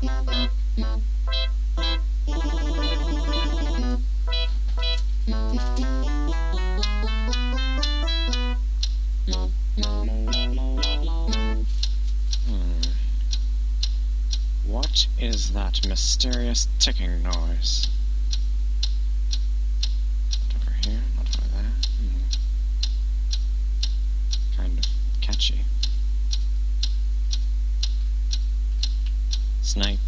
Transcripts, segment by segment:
What is that mysterious ticking noise? Not over here, not over there. Kind of catchy. Snipe,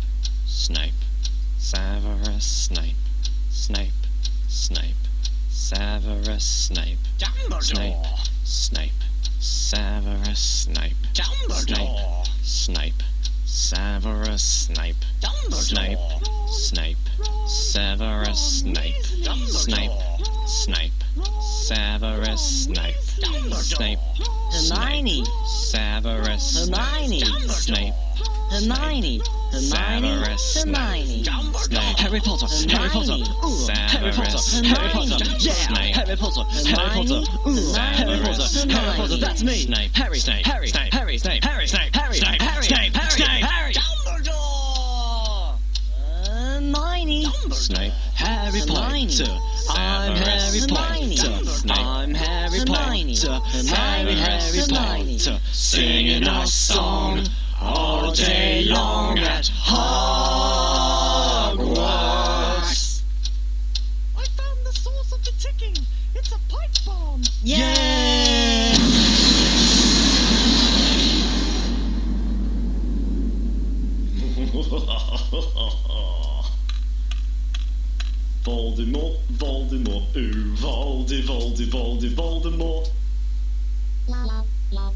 snipe, Severus Snape, Snape, Snape, Severus Snape, Dumbledore. Snape, Snape, Severus Snape, Dumbledore. Snape, Severus Snape, Snape, Snape, Severus Snape, Snape, Snape, Severus Snape, Snape, Hermione. Severus Hermione. Snape, Hermione. Hermione. Hermione. Harry Potter, Harry Potter, Harry Potter, Harry Potter, yeah, Harry Potter, Harry Potter, Harry Potter, Harry Potter, that's me, Snape, Harry, Snape, Harry, Snape, Harry, Snape, Harry, Snape, Harry, Snape, Snape, Snape, Harry, Dumbledore. Hermione. Snape, Harry Potter, I'm Harry Potter, I'm Harry Potter, Harry Potter, singing our song all day long at Hogwarts. I found the source of the ticking. It's a pipe bomb. Yeah! Voldemort, Voldemort, ooh, Voldemort. La la la.